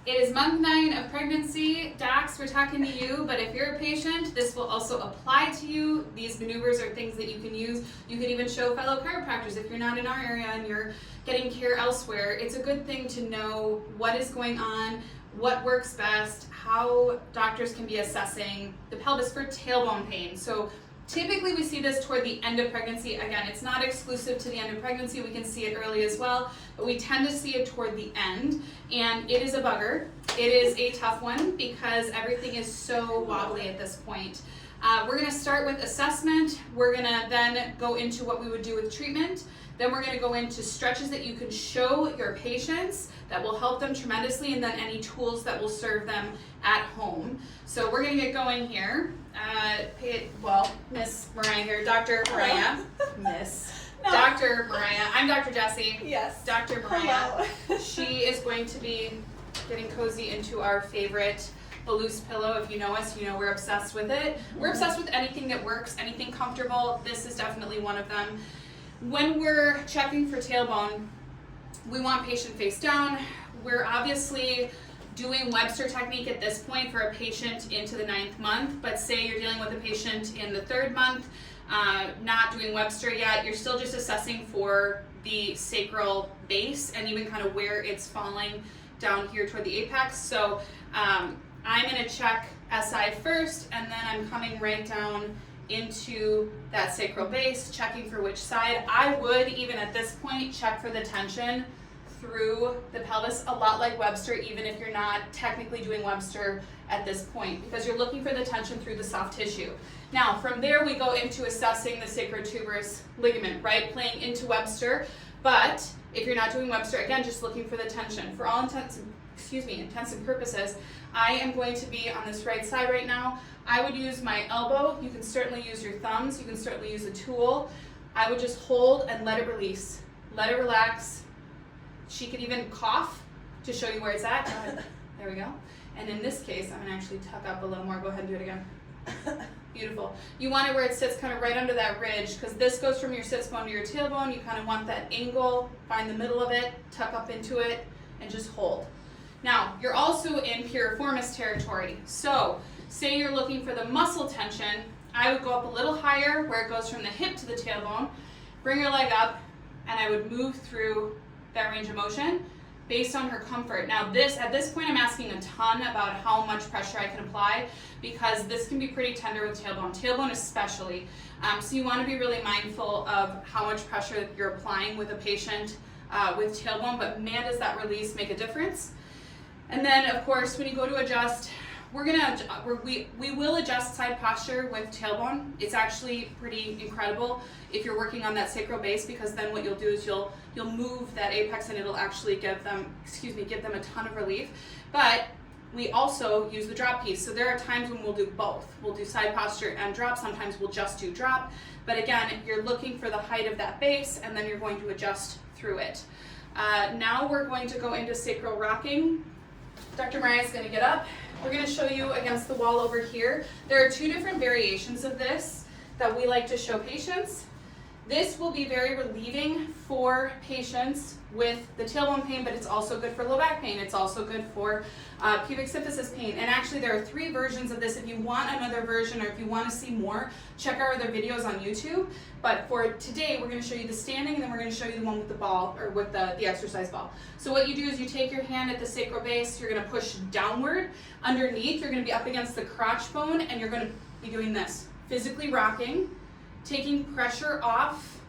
It is month 9 of pregnancy. Docs, we're talking to you, but if you're a patient, this will also apply to you. These maneuvers are things that you can use. You can even show fellow chiropractors if you're not in our area and you're getting care elsewhere. It's a good thing to know what is going on, what works best, how doctors can be assessing the pelvis for tailbone pain. So typically we see this toward the end of pregnancy. Again, it's not exclusive to the end of pregnancy. We can see it early as well, but we tend to see it toward the end, and it is a bugger. It is a tough one because everything is so wobbly at this point. We're going to start with assessment. We're going to then go into what we would do with treatment. Then we're going to go into stretches that you can show your patients that will help them tremendously, and then any tools that will serve them at home. So we're going to get going here. Miss Mariah here, Dr. Mariah. Dr. Mariah. I'm Dr. Jessie. Yes. Dr. Mariah. She is going to be getting cozy into our favorite loose pillow. If you know us, you know we're obsessed with it. We're obsessed with anything that works, anything comfortable. This is definitely one of them. When we're checking for tailbone, we want patient face down. We're obviously doing Webster technique at this point for a patient into the 9th month, but say you're dealing with a patient in the 3rd month, not doing Webster yet, you're still just assessing for the sacral base and even kind of where it's falling down here toward the apex. So I'm going to check SI first, and then I'm coming right down into that sacral base, checking for which side. I would, even at this point, check for the tension through the pelvis, a lot like Webster, even if you're not technically doing Webster at this point, because you're looking for the tension through the soft tissue. Now, from there we go into assessing the sacrotuberous ligament, right? Playing into Webster, but if you're not doing Webster, again, just looking for the tension. For all intents and purposes, I am going to be on this right side right now. I would use my elbow. You can certainly use your thumbs. You can certainly use a tool. I would just hold and let it release. Let it relax. She could even cough to show you where it's at. There we go. And in this case, I'm going to actually tuck up a little more. Go ahead and do it again. Beautiful. You want it where it sits kind of right under that ridge, because this goes from your sits bone to your tailbone. You kind of want that angle. Find the middle of it, tuck up into it, and just hold. Now, you're also in piriformis territory. So, say you're looking for the muscle tension, I would go up a little higher where it goes from the hip to the tailbone, bring your leg up, and I would move through that range of motion based on her comfort. Now at this point I'm asking a ton about how much pressure I can apply, because this can be pretty tender with tailbone especially. So you want to be really mindful of how much pressure you're applying with a patient with tailbone, but man, does that release make a difference. And then of course when you go to adjust, we will adjust side posture with tailbone. It's actually pretty incredible if you're working on that sacral base, because then what you'll do is you'll move that apex and it'll actually give them a ton of relief. But we also use the drop piece. So there are times when we'll do both. We'll do side posture and drop. Sometimes we'll just do drop. But again, you're looking for the height of that base, and then you're going to adjust through it. Now we're going to go into sacral rocking. Dr. Mariah is going to get up. We're going to show you against the wall over here. There are 2 different variations of this that we like to show patients. This will be very relieving for patients with the tailbone pain, but it's also good for low back pain. It's also good for pubic symphysis pain. And actually there are 3 versions of this. If you want another version, or if you want to see more, check our other videos on YouTube. But for today, we're going to show you the standing, and then we're going to show you the one with the ball, or with the exercise ball. So what you do is you take your hand at the sacral base, you're going to push downward. Underneath, you're going to be up against the crotch bone, and you're going to be doing this, physically rocking, taking pressure off.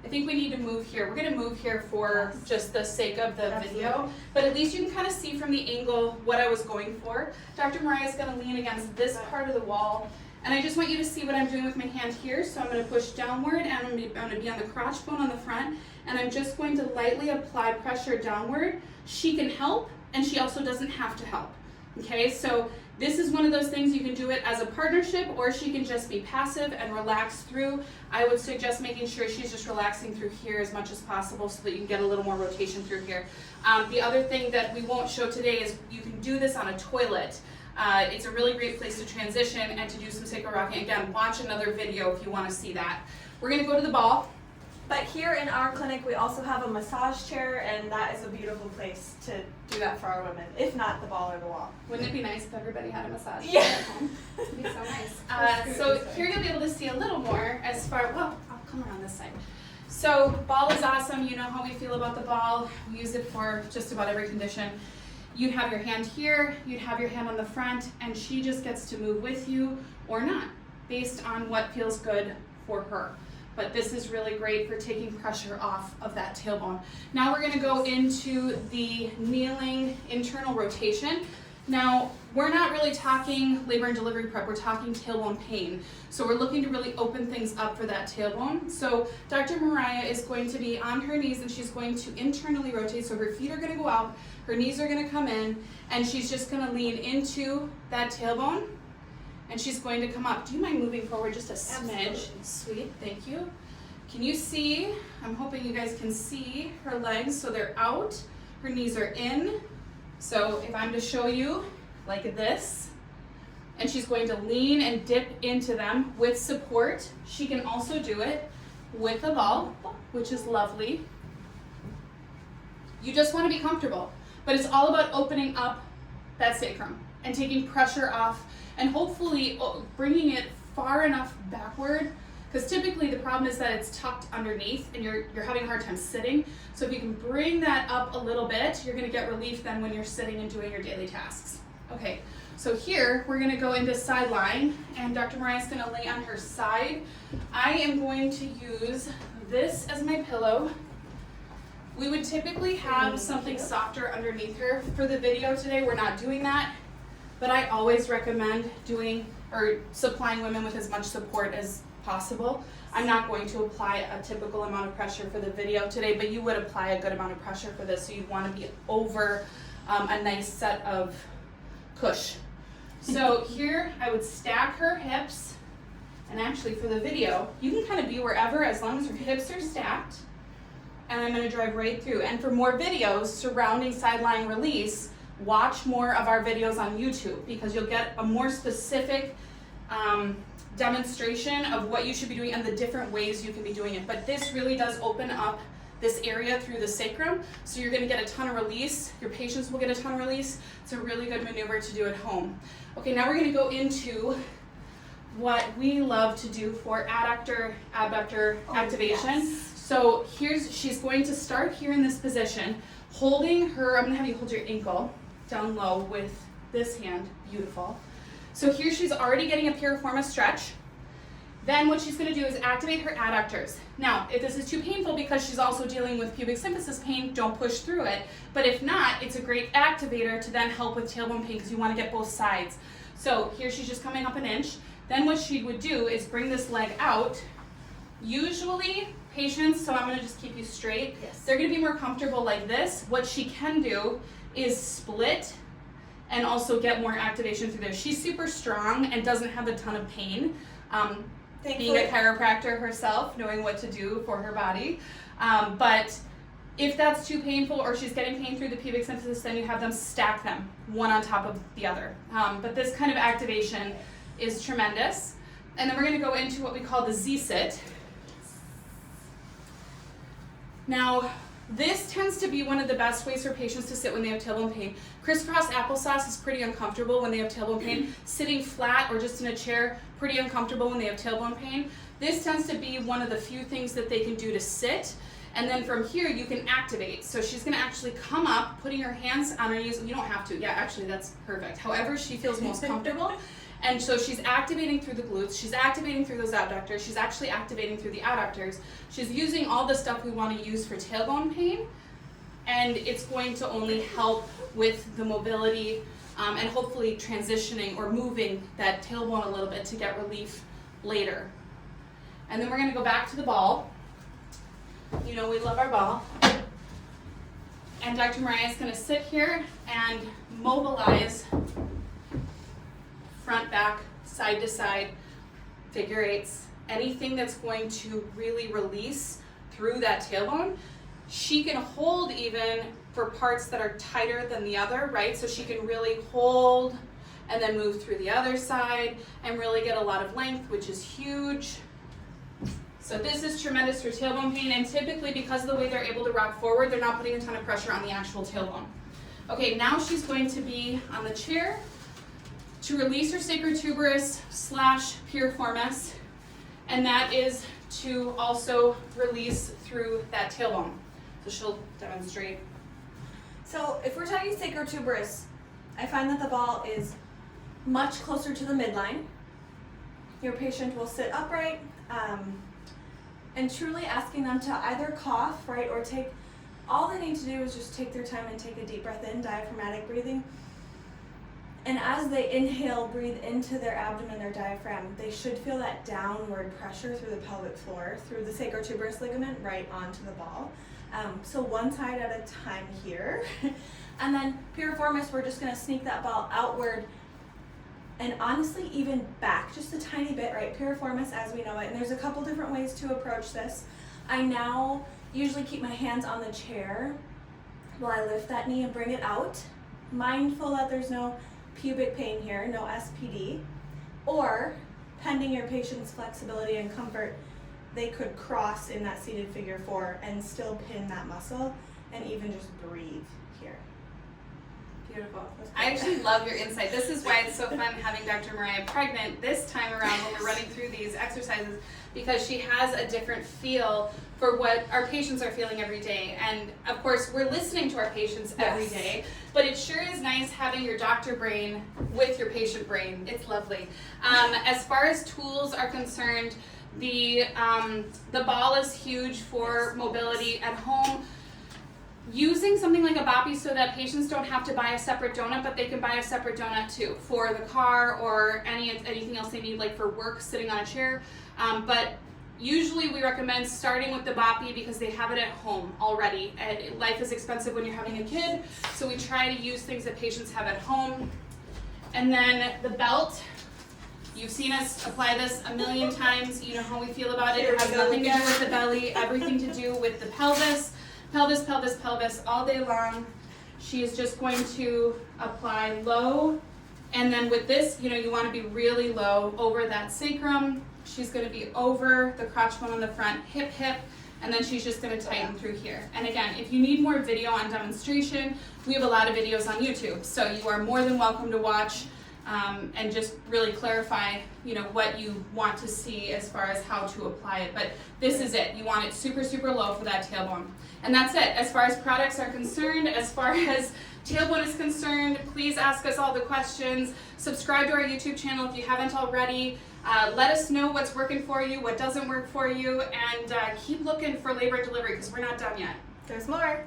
I think we need to move here. We're going to move here for just the sake of the video, but at least you can kind of see from the angle what I was going for. Dr. Mariah is going to lean against this part of the wall, and I just want you to see what I'm doing with my hand here. So I'm going to push downward, and I'm going to be on the crotch bone on the front, and I'm just going to lightly apply pressure downward. She can help, and she also doesn't have to help. Okay, so this is one of those things you can do it as a partnership, or she can just be passive and relax through. I would suggest making sure she's just relaxing through here as much as possible so that you can get a little more rotation through here. The other thing that we won't show today is you can do this on a toilet. It's a really great place to transition and to do some sacral rocking. Again, watch another video if you want to see that. We're going to go to the ball. But here in our clinic, we also have a massage chair, and that is a beautiful place to do that for our women, if not the ball or the wall. Wouldn't it be nice if everybody had a massage Yeah. chair at home? It'd be so nice. So here you'll be able to see a little more as far, well, I'll come around this side. So ball is awesome. You know how we feel about the ball. We use it for just about every condition. You'd have your hand here, you'd have your hand on the front, and she just gets to move with you or not, based on what feels good for her. But this is really great for taking pressure off of that tailbone. Now we're going to go into the kneeling internal rotation. Now, we're not really talking labor and delivery prep, we're talking tailbone pain. So we're looking to really open things up for that tailbone. So Dr. Mariah is going to be on her knees and she's going to internally rotate. So her feet are going to go out, her knees are going to come in, and she's just going to lean into that tailbone. And she's going to come up. Do you mind moving forward just a smidge? Absolutely. Sweet, thank you. Can you see? I'm hoping you guys can see her legs. So they're out, her knees are in. So if I'm to show you like this, and she's going to lean and dip into them with support. She can also do it with a ball, which is lovely. You just want to be comfortable, but it's all about opening up that sacrum and taking pressure off and hopefully bringing it far enough backward, because typically the problem is that it's tucked underneath and you're having a hard time sitting. So if you can bring that up a little bit, you're going to get relief then when you're sitting and doing your daily tasks. Okay, so here we're going to go into side lying, and Dr. Mariah's going to lay on her side. I am going to use this as my pillow. We would typically have something softer underneath her. For the video today, we're not doing that. But I always recommend doing or supplying women with as much support as possible. I'm not going to apply a typical amount of pressure for the video today, but you would apply a good amount of pressure for this, so you'd want to be over a nice set of cush. So here I would stack her hips, and actually for the video, you can kind of be wherever as long as her hips are stacked. And I'm going to drive right through. And for more videos surrounding side lying release, watch more of our videos on YouTube, because you'll get a more specific demonstration of what you should be doing and the different ways you can be doing it. But this really does open up this area through the sacrum, so you're going to get a ton of release. Your patients will get a ton of release. It's a really good maneuver to do at home. Okay, now we're going to go into what we love to do for adductor, abductor activation. Yes. So she's going to start here in this position, holding her, I'm going to have you hold your ankle down low with this hand, beautiful. So here she's already getting a piriformis stretch. Then what she's going to do is activate her adductors. Now, if this is too painful because she's also dealing with pubic symphysis pain, don't push through it. But if not, it's a great activator to then help with tailbone pain, because you want to get both sides. So here she's just coming up an inch. Then what she would do is bring this leg out. Usually patients, so I'm going to just keep you straight, Yes. they're going to be more comfortable like this. What she can do is split and also get more activation through there. She's super strong and doesn't have a ton of pain. Being a chiropractor herself, knowing what to do for her body. But if that's too painful or she's getting pain through the pubic symphysis, then you have them stack them one on top of the other. But this kind of activation is tremendous. And then we're going to go into what we call the Z-sit. Now, this tends to be one of the best ways for patients to sit when they have tailbone pain. Crisscross applesauce is pretty uncomfortable when they have tailbone pain. Sitting flat or just in a chair, pretty uncomfortable when they have tailbone pain. This tends to be one of the few things that they can do to sit. And then from here, you can activate. So she's going to actually come up, putting her hands on her knees. You don't have to. Yeah, actually, that's perfect. However she feels most comfortable. And so she's activating through the glutes, she's activating through those abductors, she's actually activating through the adductors. She's using all the stuff we want to use for tailbone pain, and it's going to only help with the mobility and hopefully transitioning or moving that tailbone a little bit to get relief later. And then we're going to go back to the ball. You know we love our ball. And Dr. Mariah is going to sit here and mobilize front, back, side to side, figure eights, anything that's going to really release through that tailbone. She can hold even for parts that are tighter than the other, right? So she can really hold and then move through the other side and really get a lot of length, which is huge. So this is tremendous for tailbone pain, and typically because of the way they're able to rock forward, they're not putting a ton of pressure on the actual tailbone. Okay, now she's going to be on the chair to release her sacrotuberous / piriformis, and that is to also release through that tailbone. So she'll demonstrate. So if we're talking sacrotuberous, I find that the ball is much closer to the midline. Your patient will sit upright, and truly asking them to either cough, right, or take, all they need to do is just take their time and take a deep breath in, diaphragmatic breathing. And as they inhale, breathe into their abdomen, their diaphragm, they should feel that downward pressure through the pelvic floor, through the sacrotuberous ligament, right onto the ball. So one side at a time here. And then piriformis, we're just gonna sneak that ball outward and honestly even back just a tiny bit, right? Piriformis as we know it. And there's a couple different ways to approach this. I now usually keep my hands on the chair while I lift that knee and bring it out, mindful that there's no pubic pain here, no SPD, or pending your patient's flexibility and comfort, they could cross in that seated figure 4 and still pin that muscle and even just breathe here. Beautiful. I actually love your insight. This is why it's so fun having Dr. Mariah pregnant this time around when we're running through these exercises, because she has a different feel for what our patients are feeling every day. And of course, we're listening to our patients every day, but it sure is nice having your doctor brain with your patient brain. It's lovely. As far as tools are concerned, the ball is huge for mobility at home. Using something like a boppy so that patients don't have to buy a separate donut, but they can buy a separate donut too for the car or anything else they need, like for work, sitting on a chair. But usually we recommend starting with the boppy because they have it at home already. Life is expensive when you're having a kid, so we try to use things that patients have at home. And then the belt, you've seen us apply this a million times. You know how we feel about it. It has nothing to do with the belly, everything to do with the pelvis. Pelvis, pelvis, pelvis, all day long. She is just going to apply low, and then with this, you want to be really low over that sacrum. She's going to be over the crotch bone on the front, hip, hip, and then she's just going to tighten through here. And again, if you need more video on demonstration, we have a lot of videos on YouTube, so you are more than welcome to watch and just really clarify, what you want to see as far as how to apply it. But this is it. You want it super, super low for that tailbone. And that's it. As far as products are concerned, as far as tailbone is concerned, please ask us all the questions. Subscribe to our YouTube channel if you haven't already. Let us know what's working for you, what doesn't work for you, and keep looking for labor and delivery because we're not done yet. There's more.